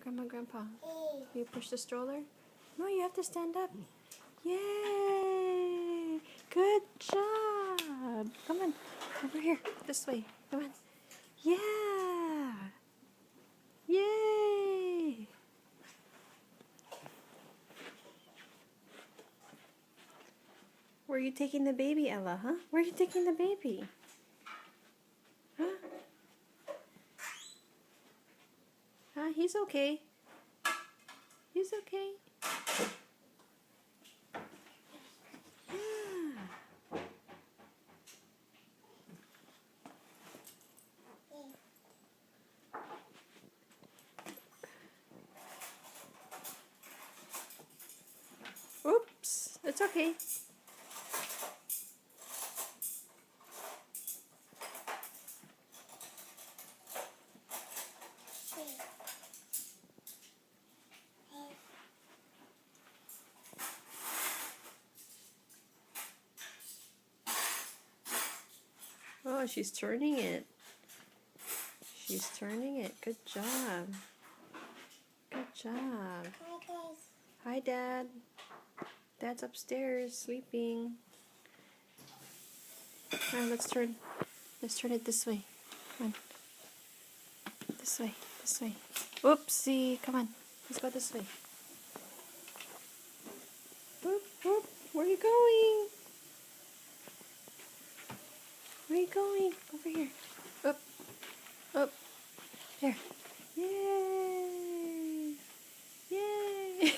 Grandma, Grandpa. You push the stroller? No, you have to stand up. Yay! Good job! Come on, over here, this way. Come on. Yeah! Yay! Where are you taking the baby, Ella, huh? Where are you taking the baby? Huh? He's okay. He's okay. Yeah. Oops, it's okay. Oh, she's turning it. She's turning it. Good job. Good job. Hi, Dad. Dad's upstairs sleeping. Alright, let's turn it this way. Come on. This way. This way. Oopsie. Come on. Let's go this way. Whoop, whoop. Where are you going? Where are you going? Over here. Up. Up. There. Yay. Yay.